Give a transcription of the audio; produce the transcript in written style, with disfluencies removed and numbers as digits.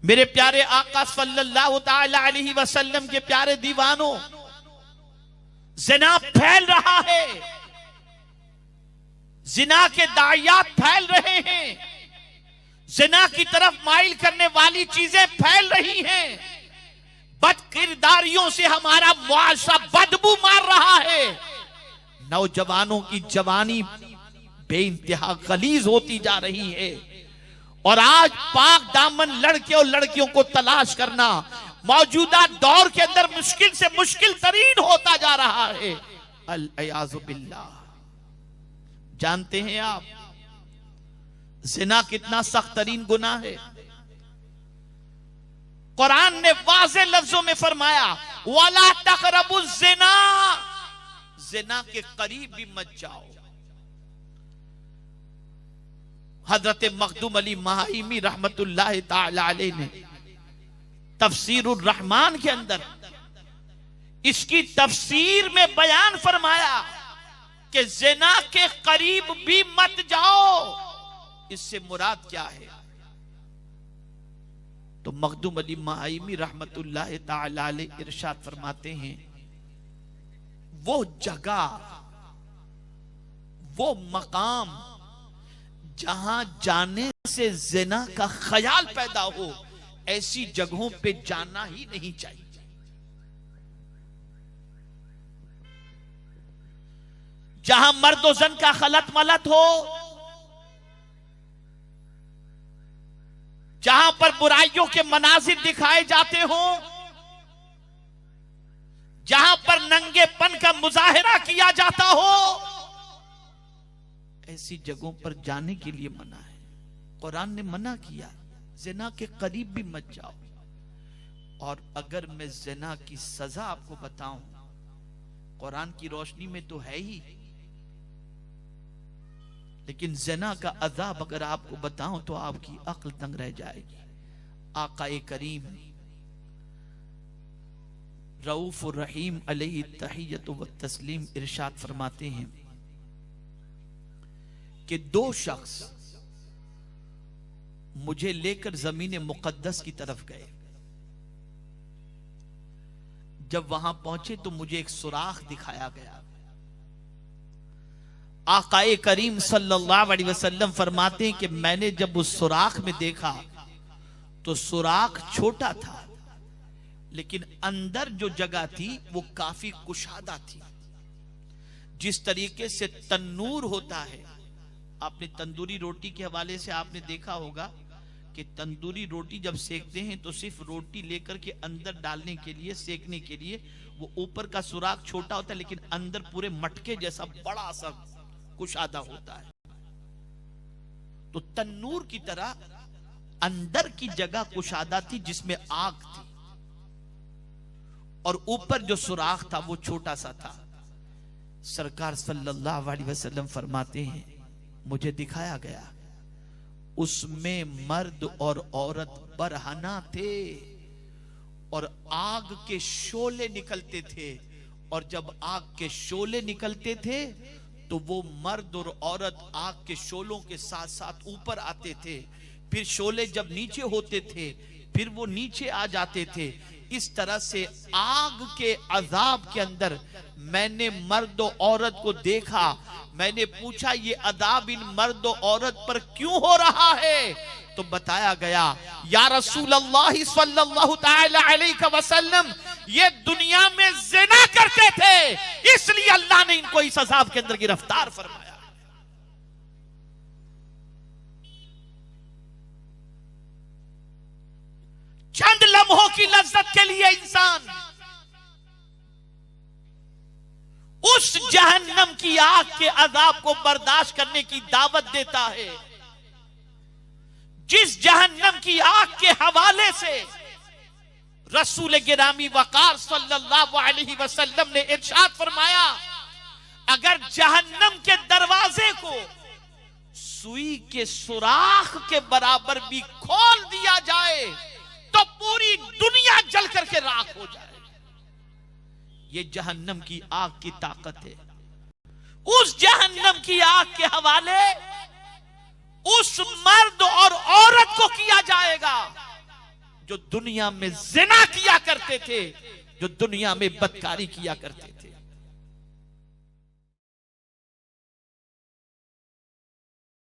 मेरे प्यारे आका सल्लल्लाहु ताला अलैहि वसल्लम के प्यारे दीवानों, जिना फैल रहा है, जिना के दायात फैल रहे हैं, जिना की तरफ माइल करने वाली चीजें फैल रही हैं, बदकिरदारियों से हमारा मुआशरा बदबू मार रहा है, नौजवानों की जवानी बेइंतहा गलीज होती जा रही है। और आज पाक दामन लड़के और लड़कियों को तलाश करना मौजूदा दौर के अंदर मुश्किल से मुश्किल तरीन होता जा रहा है। अल-अयाज़ु बिल्लाह। जानते हैं आप ज़िना कितना सख्त तरीन गुनाह है? कुरान ने वाज़े लफ्जों में फरमाया, वला तक़रबुज़ ज़िना, ज़िना के करीब भी मत जाओ। हजरत मखदूम अली महाइमी रहमतुल्लाह ताला अलैह ने तफसीरुर रहमान के अंदर इसकी तफसीर में बयान फरमाया कि ज़िना के करीब भी मत जाओ। इससे मुराद क्या है? तो मखदूम अली महाइमी रहमतुल्लाह ताला अलैह इरशाद फरमाते हैं, वो जगह, वो मकाम जहां जाने से ज़िना का ख्याल पैदा हो, ऐसी जगहों पे जाना ही नहीं चाहिए। जहां मर्द और जन का खलत मलत हो, जहां पर बुराइयों के मनाजिर दिखाए जाते हो, जहां पर नंगेपन का मुजाहिरा किया जाता हो, ऐसी जगहों पर जाने के लिए मना है। कुरान ने मना किया, ज़िना के करीब भी मत जाओ। और अगर मैं ज़िना की सजा आपको बताऊं, कुरान की रोशनी में तो है ही, लेकिन ज़िना का अज़ाब अगर आपको बताऊं तो आपकी अक्ल तंग रह जाएगी। आकाए करीम रऊफ़ुर रहीम अलैहि तहिय्यतु व तस्लीम इरशाद फरमाते हैं कि दो शख्स मुझे लेकर ज़मीन मुक़द्दस की तरफ गए। जब वहां पहुंचे तो मुझे एक सुराख दिखाया गया। आकाए करीम सल्लल्लाहु अलैहि वसल्लम फरमाते हैं कि मैंने जब उस सुराख में देखा तो सुराख छोटा था, लेकिन अंदर जो जगह थी वो काफी कुशादा थी। जिस तरीके से तन्नूर होता है, आपने तंदूरी रोटी के हवाले से आपने देखा होगा कि तंदूरी रोटी जब सेकते हैं तो सिर्फ रोटी लेकर के अंदर डालने के लिए, सेकने के लिए वो ऊपर का सुराख छोटा होता है, लेकिन अंदर पूरे मटके जैसा बड़ा सा कुशादा होता है। तो तन्नूर की तरह अंदर की जगह कुशादा थी जिसमें आग थी, और ऊपर जो सुराख था वो छोटा सा था। सरकार सल्लल्लाहु अलैहि वसल्लम फरमाते हैं, मुझे दिखाया गया उसमें मर्द और औरत बरहना थे और आग के शोले निकलते थे, और जब आग के शोले निकलते थे तो वो मर्द और औरत आग के शोलों के साथ साथ ऊपर आते थे, फिर शोले जब नीचे होते थे फिर वो नीचे आ जाते थे। इस तरह से आग के अजाब के अंदर मैंने मर्द और औरत को देखा। मैंने पूछा, ये अजाब इन मर्द और औरत पर क्यों हो रहा है? तो बताया गया, या रसूल अल्लाह सल्लल्लाहु ताला अलैहि वसल्लम, ये दुनिया में ज़िना करते थे, इसलिए अल्लाह ने इनको इस अजाब के अंदर गिरफ्तार फरमाया। चंद लम्हों की लज्जत के लिए इंसान उस जहन्नम की आग के अजाब को बर्दाश्त करने की दावत देता है, जिस जहन्नम की आग के हवाले से रसूल गिरामी वकार सल्लल्लाहु अलैहि वसल्लम ने इरशाद फरमाया, अगर जहन्नम के दरवाजे को सुई के सुराख के बराबर भी खोल दिया जाए तो पूरी दुनिया जल करके राख हो जाए। ये जहन्नम की आग की ताकत है। उस जहन्नम की आग के हवाले उस मर्द और औरत को किया जाएगा जो दुनिया में जिना किया करते थे, जो दुनिया में बदकारी किया करते थे।